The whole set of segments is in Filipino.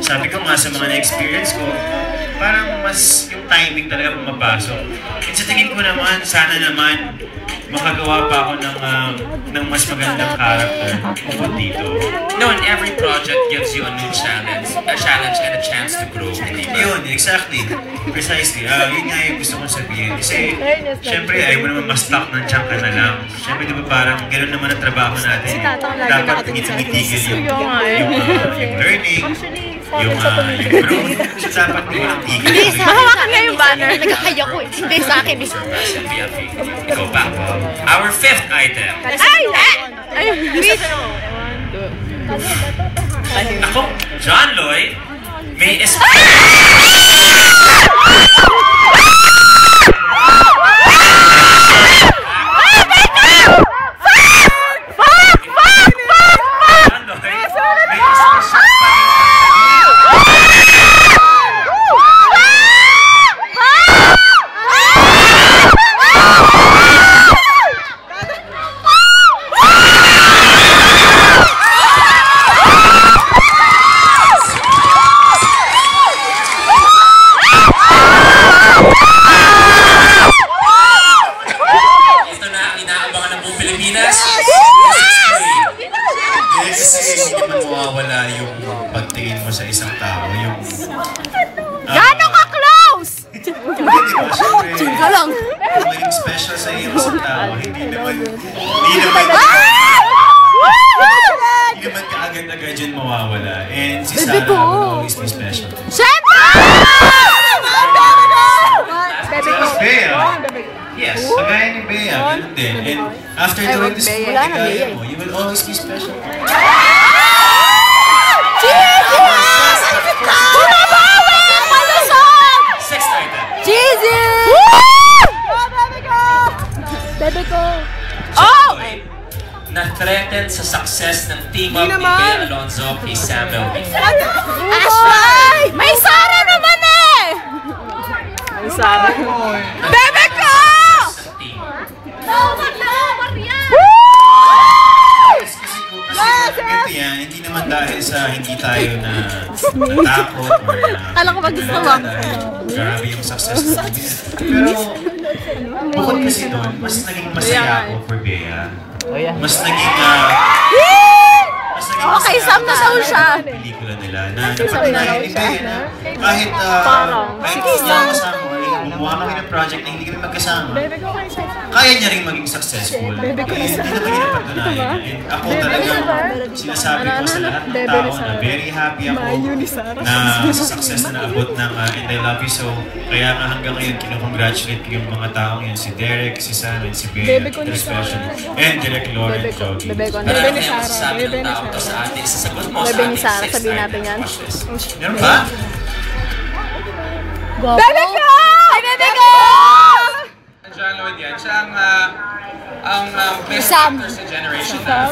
sabi ko nga sa mga na-experience ko, parang mas yung timing talaga pumapasok. At sa tingin ko naman, sana naman makagawa pa ako ng mas magandang character bukod dito. No, and every project gives you a new challenge and a chance to grow. Yun, exactly. Precisely. Yun nga yung gusto kong sabihin. Kasi, syempre, ayaw mo naman ma-stuck ng tiyan ka na lang. Syempre, di ba parang gano'n naman ang trabaho natin. Dapat tumitigil yung learning, yung growth. So, dapat di walang tigil. Hindi, hawakan nga yung banner. Nagkakaya ko eh. Hindi sa akin. Ikaw pa. Our fifth item. Ay! Ako, John Lloyd, may mawawala yung pagtingin mo sa isang tao, yung... Gano'n ka close! Siyempre, lang. maging special sa iyo sa tao, hindi naman kaagad-agad yun mawawala. And si Sarah will always be special. Siyempre! Bea! Yes, kagaya ni Bea, ganun din. And after doing this kagaya mo, you will always be special. Sixth item. Cheesy! Bebe ko! Oh! Na-threaten sa success ng team up ni Bea Alonzo kay Samuel. Ashley! May Sarah naman eh! May Sarah. Bebe ko! Kasi yan, hindi naman dahil sa hindi tayo na natakot or na... Kala ko mag-gusto mo. Grabe yung success ng Bea. Pero, bukod kasi doon, mas naging masaya ako for Bea. Mas naging... Okay, Sam na daw siya. Pelikula nila na napatunayan ni Bea na kahit kasama gumawa kami ng project na hindi kami magkasama, kaya niya rin maging successful. Hindi naman niya napatunayan. And ako talagang sinasabi ko sa lahat ng tao na very happy ako na sa success na naabot ng And I Love You So. Kaya nga hanggang ngayon, kinukongratulate ko yung mga taong yan. Si Derek, si Sam, and si Bea, especially. And Derek, Lauren, Jogi. Marami ang masasabi ng tao to sa ating sasagot mo sa ating sixth item. Meron ba? Bebe ko! Ay, bebe ko! John Lloyd yan. Siya ang best actor sa generation na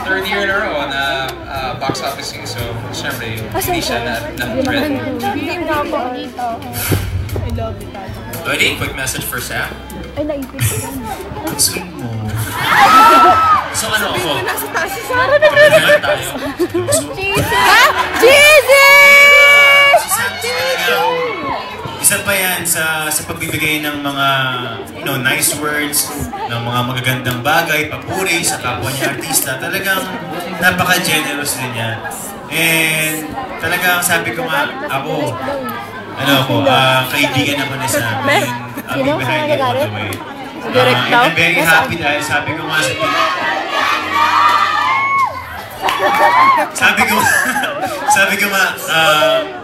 third year in a row na box officing. So, syempre, hindi siya na-threat. I love it. Ready? Quick message for Sam. Ay, naipit ko. Ang sweet mo. So, ano ako? Nasa taas si Sarah. Cheesy! Isa pa yan sa pagbibigay ng mga nice words, ng mga magagandang bagay, papuri sa kapwa niya artista. Talagang napaka-generous din niya. And talagang sabi ko nga, kaibigan ako na Sam. And I'll be behind you all the way. And I'm very happy dahil sabi ko nga talagang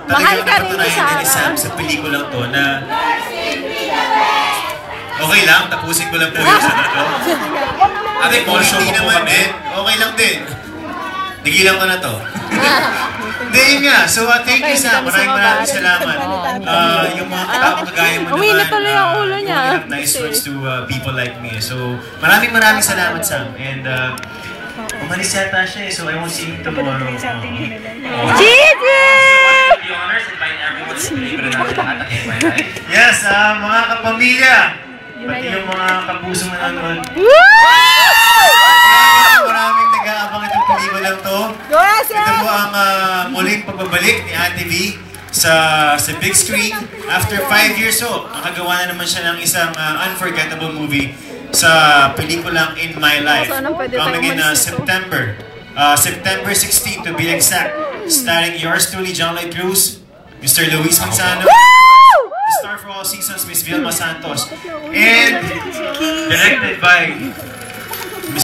napatunayan din ni Sam sa pelikulang to na okay lang, tapusin ko lang po yung sana to. Hindi naman din, okay lang din. Nagilang ko na to. Hindi, yun nga. So, thank you Sam. Maraming salamat. Yung mga tao kagaya mo naman, you have nice words to people like me. So, maraming salamat Sam. And, umalis yata siya eh, so I won't see him tomorrow. Cheesy! Yes, mga kapamilya, pati yung mga kapuso manonood. Maraming nag-aabang itong pelikulang to. Ito po ang muling pagbabalik ni Ate V sa big screen. After 5 years nakagawa na naman siya ng isang unforgettable movie sa pelikulang In My Life. Coming in September 16 to be exact. Starring yours truly, John Lloyd Cruz, Mr. Luis Manzano, the star for all seasons, Miss Vilma Santos, and directed by